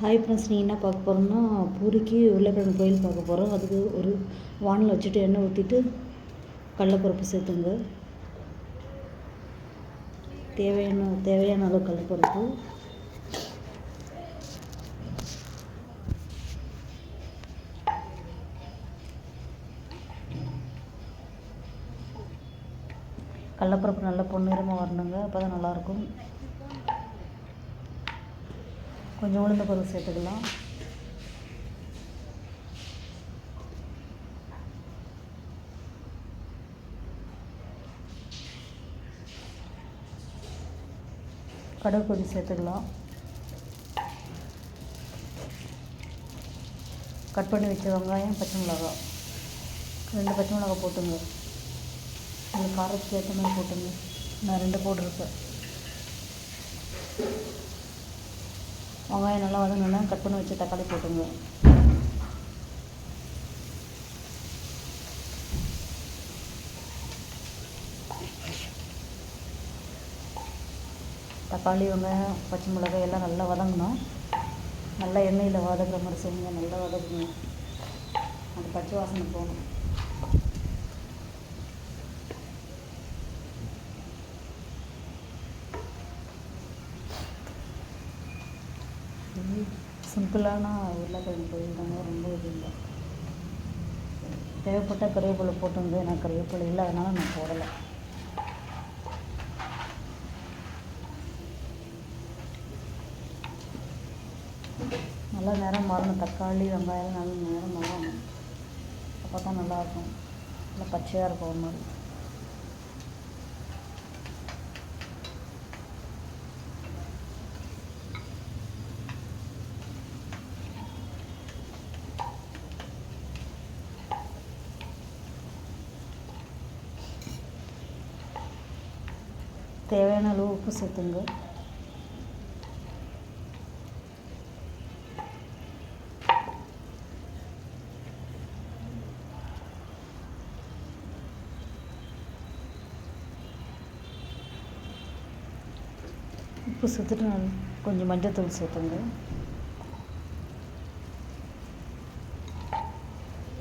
Hi friends, நீங்கள் என்ன பார்க்க போகிறோம்னா பூரிக்கு உருளைக்கிழங்கு பொரியல் பார்க்க போகிறோம். அதுக்கு ஒரு வானல் வச்சுட்டு எண்ணெய் ஊற்றிட்டு கடலைப்பருப்பு சேர்த்துங்க. தேவையான அளவு கடலைப்பருப்பு, கடலைப்பருப்பு நல்லா பொன்னிறமாக வரணுங்க, அப்போ தான் நல்லாயிருக்கும். கொஞ்சம் உளுந்த பருப்பு சேர்த்துக்கலாம். கடுகு கொதி சேர்த்துக்கலாம். கட் பண்ணி வச்ச வெங்காயம், பச்சை மிளகாய், 2 பச்சை மிளகாய் போட்டுங்க. உங்களுக்கு காரத்துக்கு ஏற்ற மாதிரி போட்டுங்க. நான் 2 போட்டிருக்கேன். வெங்காயம் நல்லா வதங்கினா கட் பண்ணி வச்ச தக்காளி போட்டுங்க. தக்காளி, வெங்காயம், பச்சை மிளகாய் எல்லாம் நல்லா வதங்கணும். நல்லா எண்ணெயில் வதக்குற மாதிரி செய்யுங்க. நல்லா வதக்குங்க, அந்த பச்சை வாசனை போகணும். சிம்பிளான உருளைக்கிழங்கு பொரியல் தாங்க, ரொம்ப இது இல்லை. தேவைப்பட்டால் கருவேப்பிலை போட்டுங்க. நான் கருவேப்பிலை இல்லை, அதனால் நான் போடலை. நல்லா நேரம் மாறணும். தக்காளி, வெங்காயம் நல்லா நேரம் மாறணும். அப்போ தான் நல்லாயிருக்கும். நல்லா பச்சையாக இருக்கும் ஒரு மாதிரி. தேவையான அளவு உப்பு சேர்த்துங்க. உப்பு சேர்த்துட்டு கொஞ்சம் மஞ்சள்தூள் சேர்த்துங்க.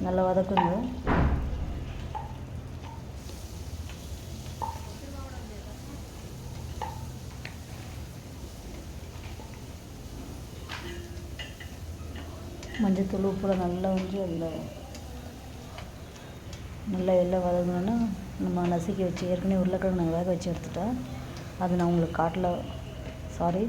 நல்லா வதக்குங்க. மஞ்சத்தூள் உப்புல நல்லா அதில் நல்லா எல்லாம் வதங்கணுன்னா நம்ம நசுக்கி வச்சு ஏற்கனவே உருளைக்கிழங்கு நாங்கள் வேக வச்சு எடுத்துட்டேன். அது நான் உங்களுக்கு காட்டல, சாரி.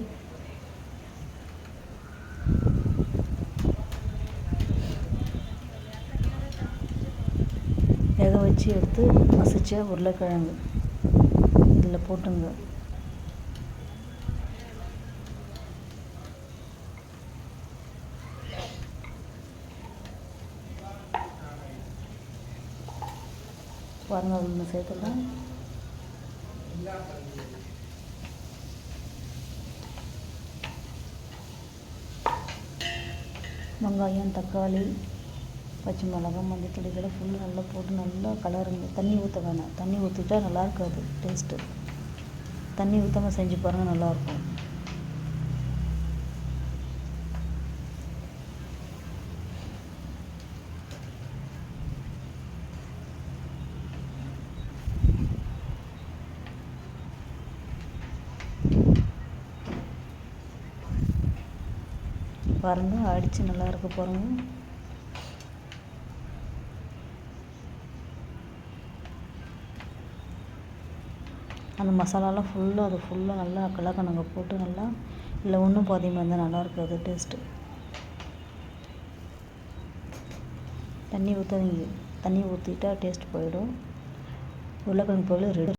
வேக வச்சு எடுத்து மசிச்ச உருளைக்கிழங்கு இதில் போட்டுங்க. பாருங்க, ஒன்று சேர்த்துக்கலாம். வெங்காயம், தக்காளி, பச்சை மிளகாய், மஞ்சள் இதெல்லாம் ஃபுல்லாக நல்லா போட்டு நல்லா கலருங்க. தண்ணி ஊற்ற வேணாம். தண்ணி ஊற்றிட்டா நல்லா இருக்காது டேஸ்ட்டு. தண்ணி ஊற்றாமல் செஞ்சு பாருங்கள், நல்லாயிருக்கும். பாருங்கள், அடித்து நல்லா இருக்க பாருங்கள். அந்த மசாலாலாம் ஃபுல்லாக நல்லா கலக்கணுங்க. போட்டு நல்லா இல்லை ஒன்றும் பாதியமாக இருந்தால் நல்லா இருக்காது டேஸ்ட்டு. தண்ணி ஊற்றாதீங்க. தண்ணி ஊற்றிட்டா டேஸ்ட் போயிடும். உருளைக்கிழங்கு பொரியல் ரெடி.